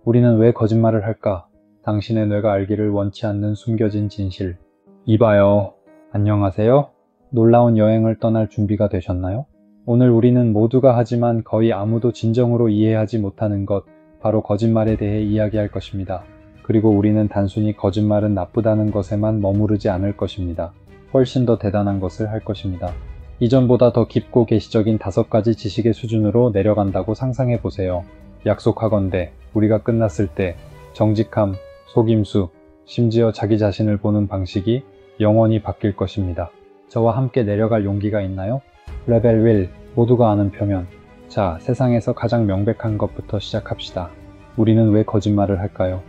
우리는 왜 거짓말을 할까? 당신의 뇌가 알기를 원치 않는 숨겨진 진실. 이봐요. 안녕하세요. 놀라운 여행을 떠날 준비가 되셨나요? 오늘 우리는 모두가 하지만 거의 아무도 진정으로 이해하지 못하는 것, 바로 거짓말에 대해 이야기할 것입니다. 그리고 우리는 단순히 거짓말은 나쁘다는 것에만 머무르지 않을 것입니다. 훨씬 더 대단한 것을 할 것입니다. 이전보다 더 깊고 계시적인 5가지 지식의 수준으로 내려간다고 상상해 보세요. 약속하건대 우리가 끝났을 때 정직함, 속임수, 심지어 자기 자신을 보는 방식이 영원히 바뀔 것입니다. 저와 함께 내려갈 용기가 있나요? 레벨 1, 모두가 아는 표면. 자, 세상에서 가장 명백한 것부터 시작합시다. 우리는 왜 거짓말을 할까요?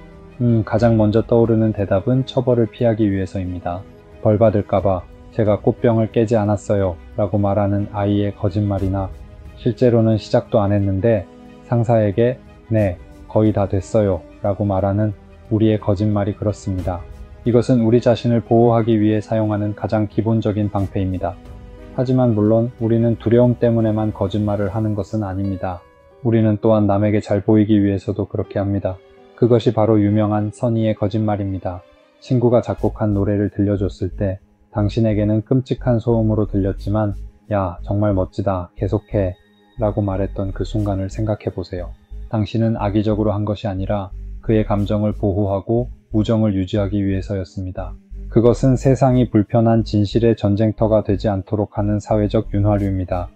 가장 먼저 떠오르는 대답은 처벌을 피하기 위해서입니다. 벌 받을까봐 제가 꽃병을 깨지 않았어요 라고 말하는 아이의 거짓말이나, 실제로는 시작도 안 했는데 상사에게 네, 거의 다 됐어요 라고 말하는 우리의 거짓말이 그렇습니다. 이것은 우리 자신을 보호하기 위해 사용하는 가장 기본적인 방패입니다. 하지만 물론 우리는 두려움 때문에만 거짓말을 하는 것은 아닙니다. 우리는 또한 남에게 잘 보이기 위해서도 그렇게 합니다. 그것이 바로 유명한 선의의 거짓말입니다. 친구가 작곡한 노래를 들려줬을 때 당신에게는 끔찍한 소음으로 들렸지만 야, 정말 멋지다, 계속해 라고 말했던 그 순간을 생각해 보세요. 당신은 악의적으로 한 것이 아니라 그의 감정을 보호하고 우정을 유지하기 위해서였습니다. 그것은 세상이 불편한 진실의 전쟁터가 되지 않도록 하는 사회적 윤활유입니다.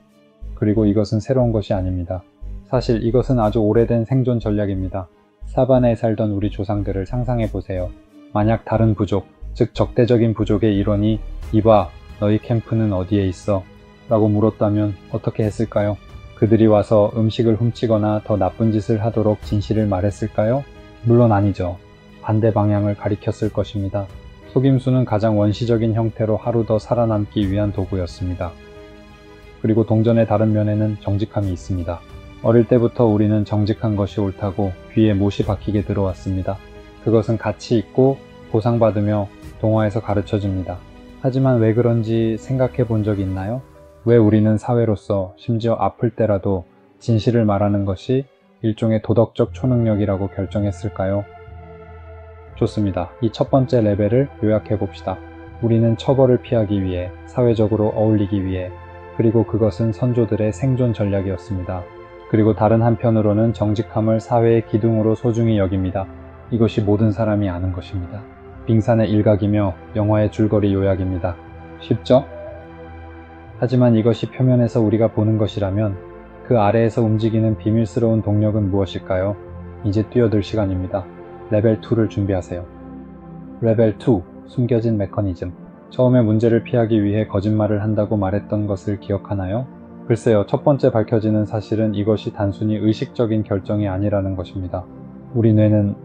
그리고 이것은 새로운 것이 아닙니다. 사실 이것은 아주 오래된 생존 전략입니다. 사바나에 살던 우리 조상들을 상상해 보세요. 만약 다른 부족, 즉 적대적인 부족의 일원이 이봐, 너희 캠프는 어디에 있어? 라고 물었다면 어떻게 했을까요? 그들이 와서 음식을 훔치거나 더 나쁜 짓을 하도록 진실을 말했을까요? 물론 아니죠. 반대 방향을 가리켰을 것입니다. 속임수는 가장 원시적인 형태로 하루 더 살아남기 위한 도구였습니다. 그리고 동전의 다른 면에는 정직함이 있습니다. 어릴 때부터 우리는 정직한 것이 옳다고 귀에 못이 박히게 들어왔습니다. 그것은 가치 있고 보상받으며 동화에서 가르쳐줍니다. 하지만 왜 그런지 생각해 본 적 있나요? 왜 우리는 사회로서 심지어 아플 때라도 진실을 말하는 것이 일종의 도덕적 초능력이라고 결정했을까요? 좋습니다. 이 첫 번째 레벨을 요약해 봅시다. 우리는 처벌을 피하기 위해, 사회적으로 어울리기 위해, 그리고 그것은 선조들의 생존 전략이었습니다. 그리고 다른 한편으로는 정직함을 사회의 기둥으로 소중히 여깁니다. 이것이 모든 사람이 아는 것입니다. 빙산의 일각이며 영화의 줄거리 요약입니다. 쉽죠? 하지만 이것이 표면에서 우리가 보는 것이라면 그 아래에서 움직이는 비밀스러운 동력은 무엇일까요? 이제 뛰어들 시간입니다. 레벨 2를 준비하세요. 레벨 2, 숨겨진 메커니즘. 처음에 문제를 피하기 위해 거짓말을 한다고 말했던 것을 기억하나요? 글쎄요, 첫 번째 밝혀지는 사실은 이것이 단순히 의식적인 결정이 아니라는 것입니다. 우리 뇌는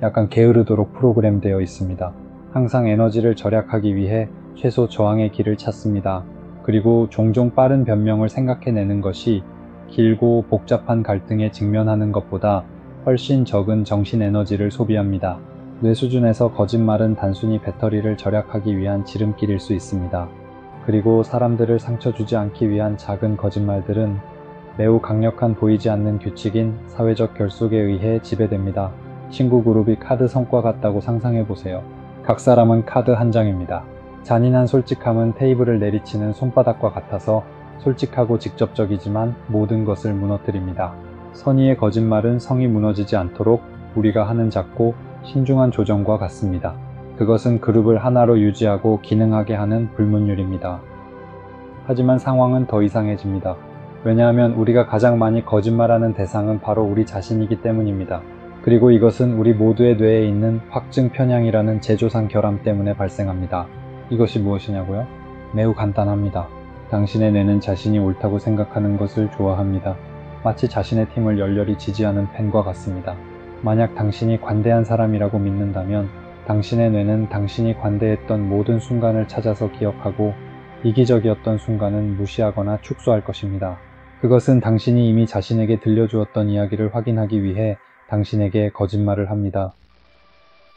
약간 게으르도록 프로그램되어 있습니다. 항상 에너지를 절약하기 위해 최소 저항의 길을 찾습니다. 그리고 종종 빠른 변명을 생각해내는 것이 길고 복잡한 갈등에 직면하는 것보다 훨씬 적은 정신 에너지를 소비합니다. 뇌 수준에서 거짓말은 단순히 배터리를 절약하기 위한 지름길일 수 있습니다. 그리고 사람들을 상처 주지 않기 위한 작은 거짓말들은 매우 강력한 보이지 않는 규칙인 사회적 결속에 의해 지배됩니다. 친구 그룹이 카드 성과 같다고 상상해 보세요. 각 사람은 카드 한 장입니다. 잔인한 솔직함은 테이블을 내리치는 손바닥과 같아서 솔직하고 직접적이지만 모든 것을 무너뜨립니다. 선의의 거짓말은 성이 무너지지 않도록 우리가 하는 작고 신중한 조정과 같습니다. 그것은 그룹을 하나로 유지하고 기능하게 하는 불문율입니다. 하지만 상황은 더 이상해집니다. 왜냐하면 우리가 가장 많이 거짓말하는 대상은 바로 우리 자신이기 때문입니다. 그리고 이것은 우리 모두의 뇌에 있는 확증 편향이라는 제조상 결함 때문에 발생합니다. 이것이 무엇이냐고요? 매우 간단합니다. 당신의 뇌는 자신이 옳다고 생각하는 것을 좋아합니다. 마치 자신의 팀을 열렬히 지지하는 팬과 같습니다. 만약 당신이 관대한 사람이라고 믿는다면 당신의 뇌는 당신이 관대했던 모든 순간을 찾아서 기억하고 이기적이었던 순간은 무시하거나 축소할 것입니다. 그것은 당신이 이미 자신에게 들려주었던 이야기를 확인하기 위해 당신에게 거짓말을 합니다.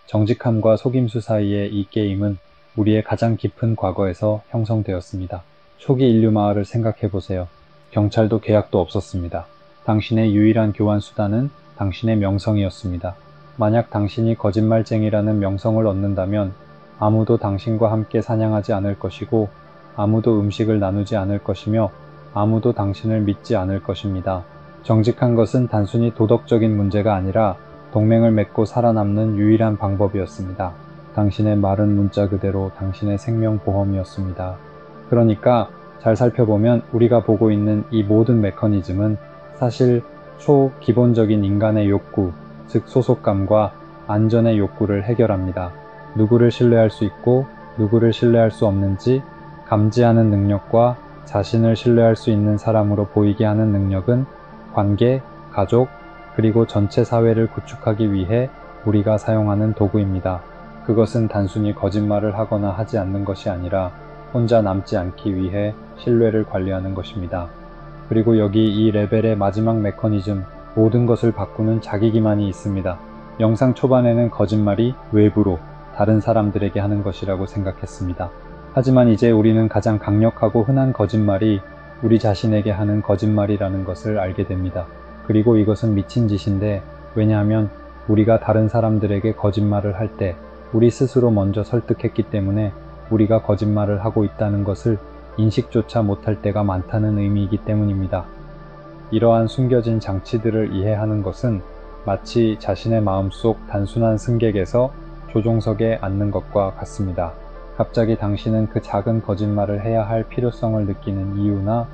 정직함과 속임수 사이의 이 게임은 우리의 가장 깊은 과거에서 형성되었습니다. 초기 인류 마을을 생각해 보세요. 경찰도 계약도 없었습니다. 당신의 유일한 교환 수단은 당신의 명성이었습니다. 만약 당신이 거짓말쟁이라는 명성을 얻는다면 아무도 당신과 함께 사냥하지 않을 것이고 아무도 음식을 나누지 않을 것이며 아무도 당신을 믿지 않을 것입니다. 정직한 것은 단순히 도덕적인 문제가 아니라 동맹을 맺고 살아남는 유일한 방법이었습니다. 당신의 말은 문자 그대로 당신의 생명보험이었습니다. 그러니까 잘 살펴보면 우리가 보고 있는 이 모든 메커니즘은 사실 초기본적인 인간의 욕구, 즉 소속감과 안전의 욕구를 해결합니다. 누구를 신뢰할 수 있고 누구를 신뢰할 수 없는지 감지하는 능력과 자신을 신뢰할 수 있는 사람으로 보이게 하는 능력은 관계, 가족, 그리고 전체 사회를 구축하기 위해 우리가 사용하는 도구입니다. 그것은 단순히 거짓말을 하거나 하지 않는 것이 아니라 혼자 남지 않기 위해 신뢰를 관리하는 것입니다. 그리고 여기 이 레벨의 마지막 메커니즘, 모든 것을 바꾸는 자기 기만이 있습니다. 영상 초반에는 거짓말이 외부로 다른 사람들에게 하는 것이라고 생각했습니다. 하지만 이제 우리는 가장 강력하고 흔한 거짓말이 우리 자신에게 하는 거짓말이라는 것을 알게 됩니다. 그리고 이것은 미친 짓인데, 왜냐하면 우리가 다른 사람들에게 거짓말을 할 때 우리 스스로 먼저 설득했기 때문에 우리가 거짓말을 하고 있다는 것을 인식조차 못할 때가 많다는 의미이기 때문입니다. 이러한 숨겨진 장치들을 이해하는 것은 마치 자신의 마음속 단순한 승객에서 조종석에 앉는 것과 같습니다. 갑자기 당신은 그 작은 거짓말을 해야 할 필요성을 느끼는 이유나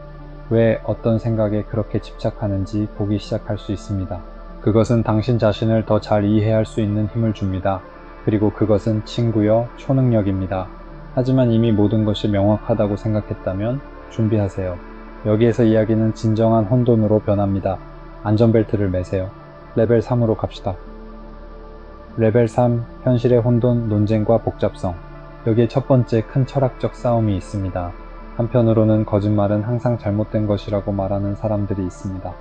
왜 어떤 생각에 그렇게 집착하는지 보기 시작할 수 있습니다. 그것은 당신 자신을 더 잘 이해할 수 있는 힘을 줍니다. 그리고 그것은 친구여 초능력입니다. 하지만 이미 모든 것이 명확하다고 생각했다면 준비하세요. 여기에서 이야기는 진정한 혼돈으로 변합니다. 안전벨트를 매세요. 레벨 3으로 갑시다. 레벨 3, 현실의 혼돈, 논쟁과 복잡성. 여기에 첫 번째 큰 철학적 싸움이 있습니다. 한편으로는 거짓말은 항상 잘못된 것이라고 말하는 사람들이 있습니다.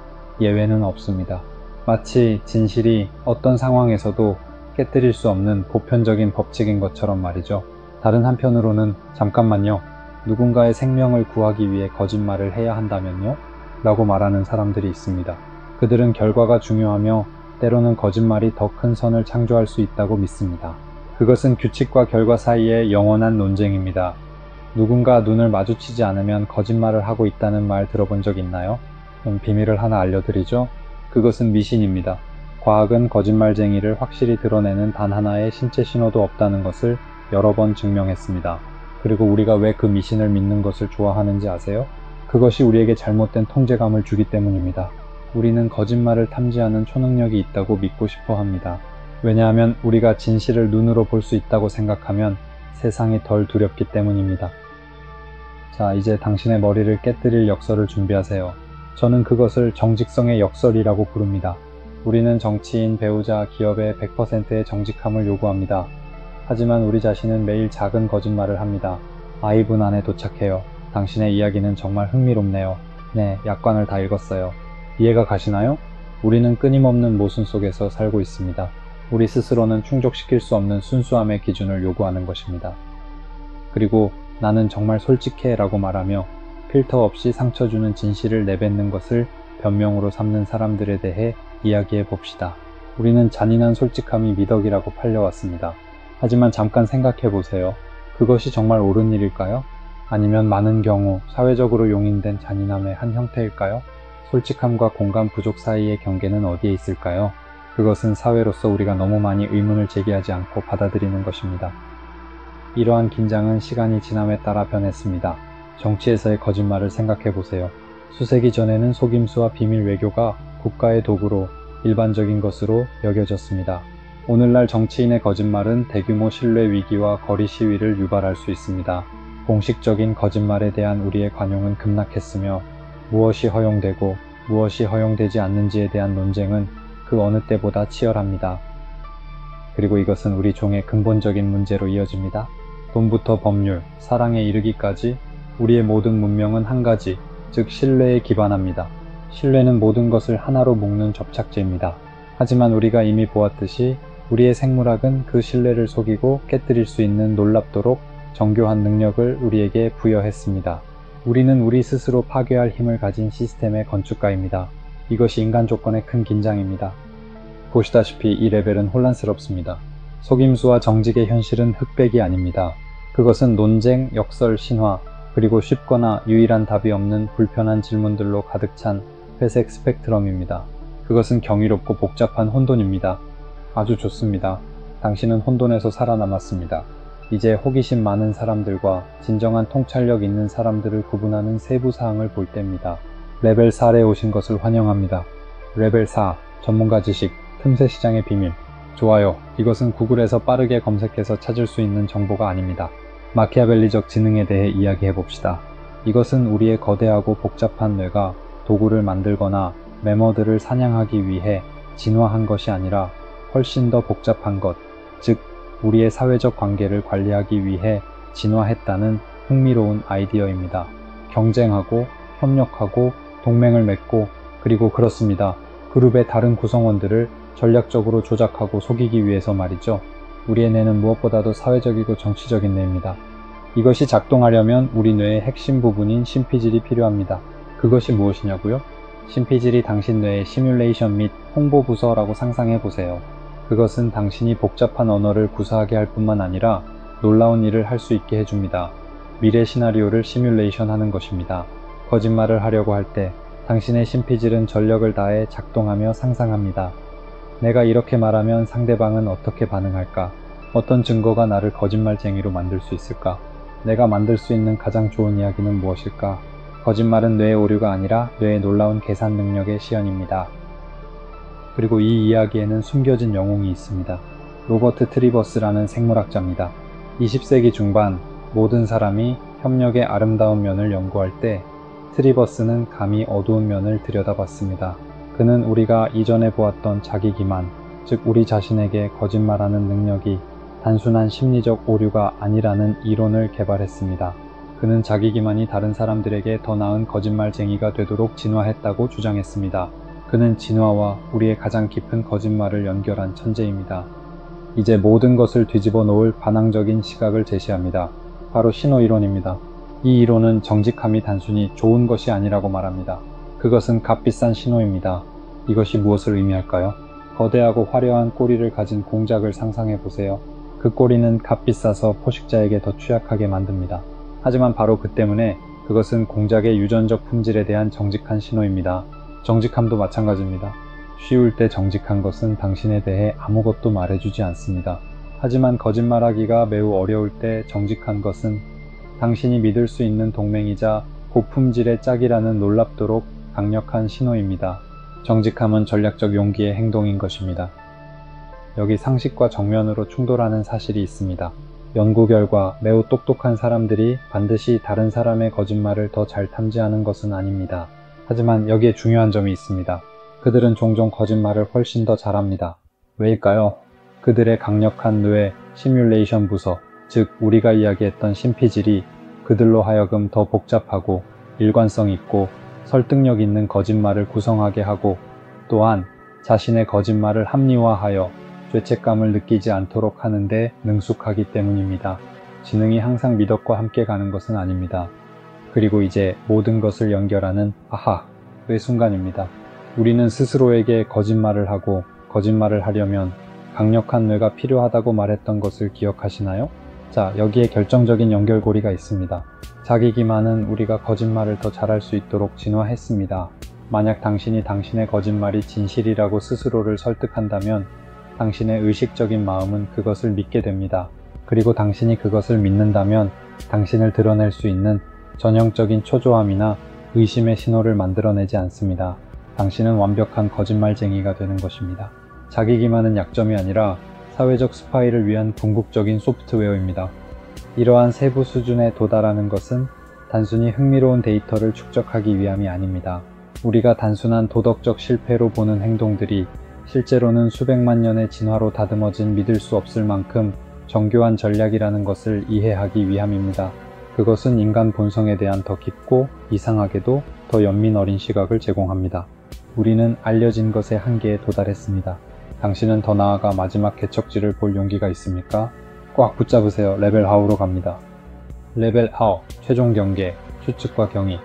예외는 없습니다. 마치 진실이 어떤 상황에서도 깨뜨릴 수 없는 보편적인 법칙인 것처럼 말이죠. 다른 한편으로는 잠깐만요. 누군가의 생명을 구하기 위해 거짓말을 해야 한다면요? 라고 말하는 사람들이 있습니다. 그들은 결과가 중요하며 때로는 거짓말이 더 큰 선을 창조할 수 있다고 믿습니다. 그것은 규칙과 결과 사이의 영원한 논쟁입니다. 누군가 눈을 마주치지 않으면 거짓말을 하고 있다는 말 들어본 적 있나요? 비밀을 하나 알려드리죠. 그것은 미신입니다. 과학은 거짓말쟁이를 확실히 드러내는 단 하나의 신체 신호도 없다는 것을 여러 번 증명했습니다. 그리고 우리가 왜 그 미신을 믿는 것을 좋아하는지 아세요? 그것이 우리에게 잘못된 통제감을 주기 때문입니다. 우리는 거짓말을 탐지하는 초능력이 있다고 믿고 싶어 합니다. 왜냐하면 우리가 진실을 눈으로 볼 수 있다고 생각하면 세상이 덜 두렵기 때문입니다. 자, 이제 당신의 머리를 깨뜨릴 역설을 준비하세요. 저는 그것을 정직성의 역설이라고 부릅니다. 우리는 정치인, 배우자, 기업의 100%의 정직함을 요구합니다. 하지만 우리 자신은 매일 작은 거짓말을 합니다. 5분 안에 도착해요. 당신의 이야기는 정말 흥미롭네요. 네, 약관을 다 읽었어요. 이해가 가시나요? 우리는 끊임없는 모순 속에서 살고 있습니다. 우리 스스로는 충족시킬 수 없는 순수함의 기준을 요구하는 것입니다. 그리고 나는 정말 솔직해 라고 말하며 필터 없이 상처 주는 진실을 내뱉는 것을 변명으로 삼는 사람들에 대해 이야기해 봅시다. 우리는 잔인한 솔직함이 미덕이라고 팔려왔습니다. 하지만 잠깐 생각해 보세요. 그것이 정말 옳은 일일까요? 아니면 많은 경우 사회적으로 용인된 잔인함의 한 형태일까요? 솔직함과 공감 부족 사이의 경계는 어디에 있을까요? 그것은 사회로서 우리가 너무 많이 의문을 제기하지 않고 받아들이는 것입니다. 이러한 긴장은 시간이 지남에 따라 변했습니다. 정치에서의 거짓말을 생각해 보세요. 수세기 전에는 속임수와 비밀 외교가 국가의 도구로 일반적인 것으로 여겨졌습니다. 오늘날 정치인의 거짓말은 대규모 신뢰 위기와 거리 시위를 유발할 수 있습니다. 공식적인 거짓말에 대한 우리의 관용은 급락했으며 무엇이 허용되고 무엇이 허용되지 않는지에 대한 논쟁은 그 어느 때보다 치열합니다. 그리고 이것은 우리 종의 근본적인 문제로 이어집니다. 돈부터 법률, 사랑에 이르기까지 우리의 모든 문명은 한 가지, 즉 신뢰에 기반합니다. 신뢰는 모든 것을 하나로 묶는 접착제입니다. 하지만 우리가 이미 보았듯이 우리의 생물학은 그 신뢰를 속이고 깨뜨릴 수 있는 놀랍도록 정교한 능력을 우리에게 부여했습니다. 우리는 우리 스스로 파괴할 힘을 가진 시스템의 건축가입니다. 이것이 인간 조건의 큰 긴장입니다. 보시다시피 이 레벨은 혼란스럽습니다. 속임수와 정직의 현실은 흑백이 아닙니다. 그것은 논쟁, 역설, 신화, 그리고 쉽거나 유일한 답이 없는 불편한 질문들로 가득 찬 회색 스펙트럼입니다. 그것은 경이롭고 복잡한 혼돈입니다. 아주 좋습니다. 당신은 혼돈에서 살아남았습니다. 이제 호기심 많은 사람들과 진정한 통찰력 있는 사람들을 구분하는 세부 사항을 볼 때입니다. 레벨 4에 오신 것을 환영합니다. 레벨 4, 전문가 지식, 틈새 시장의 비밀. 좋아요. 이것은 구글에서 빠르게 검색해서 찾을 수 있는 정보가 아닙니다. 마키아벨리적 지능에 대해 이야기해 봅시다. 이것은 우리의 거대하고 복잡한 뇌가 도구를 만들거나 매머드를 사냥하기 위해 진화한 것이 아니라 훨씬 더 복잡한 것, 즉 우리의 사회적 관계를 관리하기 위해 진화했다는 흥미로운 아이디어입니다. 경쟁하고 협력하고 동맹을 맺고 그리고 그렇습니다. 그룹의 다른 구성원들을 전략적으로 조작하고 속이기 위해서 말이죠. 우리의 뇌는 무엇보다도 사회적이고 정치적인 뇌입니다. 이것이 작동하려면 우리 뇌의 핵심 부분인 심피질이 필요합니다. 그것이 무엇이냐고요? 심피질이 당신 뇌의 시뮬레이션 및 홍보 부서라고 상상해 보세요. 그것은 당신이 복잡한 언어를 구사하게 할 뿐만 아니라 놀라운 일을 할 수 있게 해줍니다. 미래 시나리오를 시뮬레이션 하는 것입니다. 거짓말을 하려고 할 때 당신의 심피질은 전력을 다해 작동하며 상상합니다. 내가 이렇게 말하면 상대방은 어떻게 반응할까? 어떤 증거가 나를 거짓말쟁이로 만들 수 있을까? 내가 만들 수 있는 가장 좋은 이야기는 무엇일까? 거짓말은 뇌의 오류가 아니라 뇌의 놀라운 계산 능력의 시연입니다. 그리고 이 이야기에는 숨겨진 영웅이 있습니다. 로버트 트리버스라는 생물학자입니다. 20세기 중반 모든 사람이 협력의 아름다운 면을 연구할 때 트리버스는 감히 어두운 면을 들여다봤습니다. 그는 우리가 이전에 보았던 자기 기만, 즉 우리 자신에게 거짓말하는 능력이 단순한 심리적 오류가 아니라는 이론을 개발했습니다. 그는 자기 기만이 다른 사람들에게 더 나은 거짓말쟁이가 되도록 진화했다고 주장했습니다. 그는 진화와 우리의 가장 깊은 거짓말을 연결한 천재입니다. 이제 모든 것을 뒤집어 놓을 반항적인 시각을 제시합니다. 바로 신호이론입니다. 이 이론은 정직함이 단순히 좋은 것이 아니라고 말합니다. 그것은 값비싼 신호입니다. 이것이 무엇을 의미할까요? 거대하고 화려한 꼬리를 가진 공작을 상상해 보세요. 그 꼬리는 값비싸서 포식자에게 더 취약하게 만듭니다. 하지만 바로 그 때문에 그것은 공작의 유전적 품질에 대한 정직한 신호입니다. 정직함도 마찬가지입니다. 쉬울 때 정직한 것은 당신에 대해 아무것도 말해주지 않습니다. 하지만 거짓말하기가 매우 어려울 때 정직한 것은 당신이 믿을 수 있는 동맹이자 고품질의 짝이라는 놀랍도록 강력한 신호입니다. 정직함은 전략적 용기의 행동인 것입니다. 여기 상식과 정면으로 충돌하는 사실이 있습니다. 연구 결과 매우 똑똑한 사람들이 반드시 다른 사람의 거짓말을 더 잘 탐지하는 것은 아닙니다. 하지만 여기에 중요한 점이 있습니다. 그들은 종종 거짓말을 훨씬 더 잘합니다. 왜일까요? 그들의 강력한 뇌 시뮬레이션 부서, 즉 우리가 이야기했던 심피질이 그들로 하여금 더 복잡하고 일관성 있고 설득력 있는 거짓말을 구성하게 하고 또한 자신의 거짓말을 합리화하여 죄책감을 느끼지 않도록 하는데 능숙하기 때문입니다. 지능이 항상 미덕과 함께 가는 것은 아닙니다. 그리고 이제 모든 것을 연결하는 의 순간입니다. 우리는 스스로에게 거짓말을 하고 거짓말을 하려면 강력한 뇌가 필요하다고 말했던 것을 기억하시나요? 자, 여기에 결정적인 연결고리가 있습니다. 자기 기만은 우리가 거짓말을 더 잘할 수 있도록 진화했습니다. 만약 당신이 당신의 거짓말이 진실이라고 스스로를 설득한다면 당신의 의식적인 마음은 그것을 믿게 됩니다. 그리고 당신이 그것을 믿는다면 당신을 드러낼 수 있는 전형적인 초조함이나 의심의 신호를 만들어내지 않습니다. 당신은 완벽한 거짓말쟁이가 되는 것입니다. 자기 기만은 약점이 아니라 사회적 스파이를 위한 궁극적인 소프트웨어입니다. 이러한 세부 수준에 도달하는 것은 단순히 흥미로운 데이터를 축적하기 위함이 아닙니다. 우리가 단순한 도덕적 실패로 보는 행동들이 실제로는 수백만 년의 진화로 다듬어진 믿을 수 없을 만큼 정교한 전략이라는 것을 이해하기 위함입니다. 그것은 인간 본성에 대한 더 깊고 이상하게도 더 연민 어린 시각을 제공합니다. 우리는 알려진 것의 한계에 도달했습니다. 당신은 더 나아가 마지막 개척지를 볼 용기가 있습니까? 꽉 붙잡으세요. 레벨 하우로 갑니다. 레벨 하우, 최종 경계, 추측과 경위,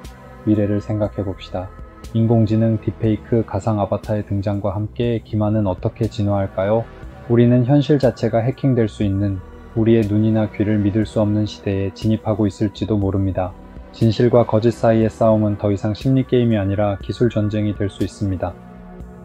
미래를 생각해 봅시다. 인공지능, 딥페이크, 가상 아바타의 등장과 함께 기만은 어떻게 진화할까요? 우리는 현실 자체가 해킹될 수 있는, 우리의 눈이나 귀를 믿을 수 없는 시대에 진입하고 있을지도 모릅니다. 진실과 거짓 사이의 싸움은 더 이상 심리 게임이 아니라 기술 전쟁이 될 수 있습니다.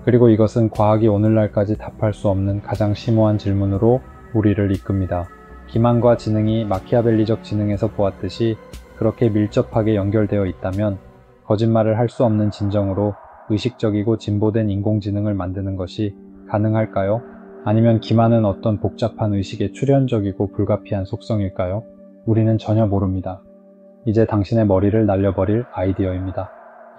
그리고 이것은 과학이 오늘날까지 답할 수 없는 가장 심오한 질문으로 우리를 이끕니다. 기만과 지능이 마키아벨리적 지능에서 보았듯이 그렇게 밀접하게 연결되어 있다면 거짓말을 할 수 없는 진정으로 의식적이고 진보된 인공지능을 만드는 것이 가능할까요? 아니면 기만은 어떤 복잡한 의식의 출현적이고 불가피한 속성일까요? 우리는 전혀 모릅니다. 이제 당신의 머리를 날려버릴 아이디어입니다.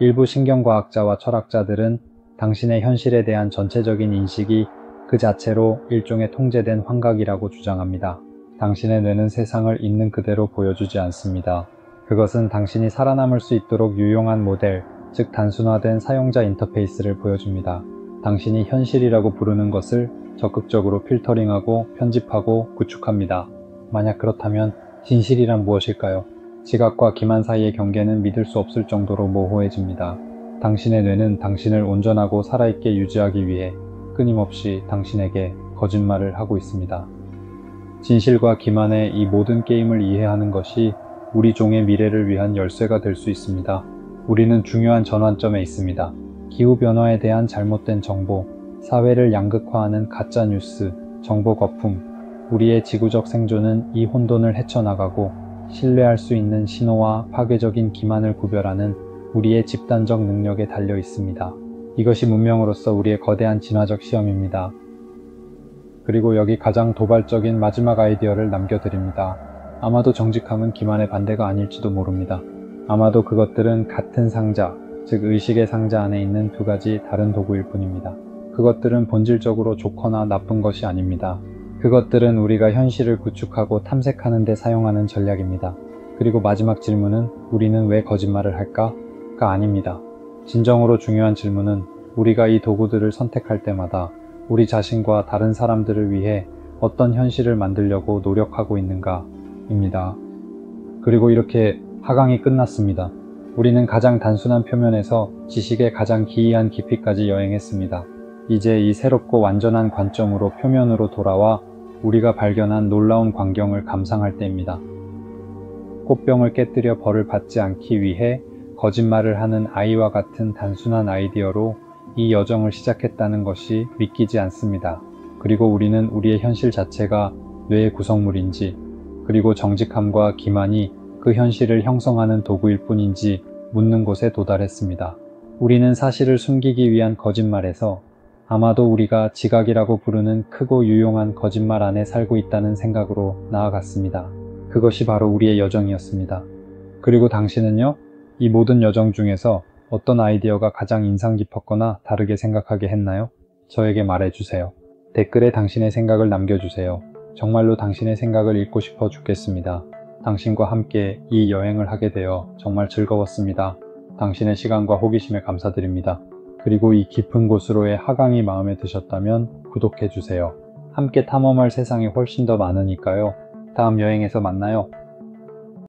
일부 신경과학자와 철학자들은 당신의 현실에 대한 전체적인 인식이 그 자체로 일종의 통제된 환각이라고 주장합니다. 당신의 뇌는 세상을 있는 그대로 보여주지 않습니다. 그것은 당신이 살아남을 수 있도록 유용한 모델, 즉 단순화된 사용자 인터페이스를 보여줍니다. 당신이 현실이라고 부르는 것을 적극적으로 필터링하고 편집하고 구축합니다. 만약 그렇다면 진실이란 무엇일까요? 지각과 기만 사이의 경계는 믿을 수 없을 정도로 모호해집니다. 당신의 뇌는 당신을 온전하고 살아있게 유지하기 위해 끊임없이 당신에게 거짓말을 하고 있습니다. 진실과 기만의 이 모든 게임을 이해하는 것이 우리 종의 미래를 위한 열쇠가 될 수 있습니다. 우리는 중요한 전환점에 있습니다. 기후변화에 대한 잘못된 정보, 사회를 양극화하는 가짜뉴스, 정보 거품, 우리의 지구적 생존은 이 혼돈을 헤쳐나가고 신뢰할 수 있는 신호와 파괴적인 기만을 구별하는 우리의 집단적 능력에 달려 있습니다. 이것이 문명으로서 우리의 거대한 진화적 시험입니다. 그리고 여기 가장 도발적인 마지막 아이디어를 남겨드립니다. 아마도 정직함은 기만의 반대가 아닐지도 모릅니다. 아마도 그것들은 같은 상자, 즉 의식의 상자 안에 있는 두 가지 다른 도구일 뿐입니다. 그것들은 본질적으로 좋거나 나쁜 것이 아닙니다. 그것들은 우리가 현실을 구축하고 탐색하는 데 사용하는 전략입니다. 그리고 마지막 질문은 우리는 왜 거짓말을 할까?가 아닙니다. 진정으로 중요한 질문은 우리가 이 도구들을 선택할 때마다 우리 자신과 다른 사람들을 위해 어떤 현실을 만들려고 노력하고 있는가 입니다. 그리고 이렇게 하강이 끝났습니다. 우리는 가장 단순한 표면에서 지식의 가장 기이한 깊이까지 여행했습니다. 이제 이 새롭고 완전한 관점으로 표면으로 돌아와 우리가 발견한 놀라운 광경을 감상할 때입니다. 꽃병을 깨뜨려 벌을 받지 않기 위해 거짓말을 하는 아이와 같은 단순한 아이디어로 이 여정을 시작했다는 것이 믿기지 않습니다. 그리고 우리는 우리의 현실 자체가 뇌의 구성물인지, 그리고 정직함과 기만이 그 현실을 형성하는 도구일 뿐인지 묻는 곳에 도달했습니다. 우리는 사실을 숨기기 위한 거짓말에서 아마도 우리가 지각이라고 부르는 크고 유용한 거짓말 안에 살고 있다는 생각으로 나아갔습니다. 그것이 바로 우리의 여정이었습니다. 그리고 당신은요? 이 모든 여정 중에서 어떤 아이디어가 가장 인상 깊었거나 다르게 생각하게 했나요? 저에게 말해주세요. 댓글에 당신의 생각을 남겨주세요. 정말로 당신의 생각을 읽고 싶어 죽겠습니다. 당신과 함께 이 여행을 하게 되어 정말 즐거웠습니다. 당신의 시간과 호기심에 감사드립니다. 그리고 이 깊은 곳으로의 하강이 마음에 드셨다면 구독해주세요. 함께 탐험할 세상이 훨씬 더 많으니까요. 다음 여행에서 만나요.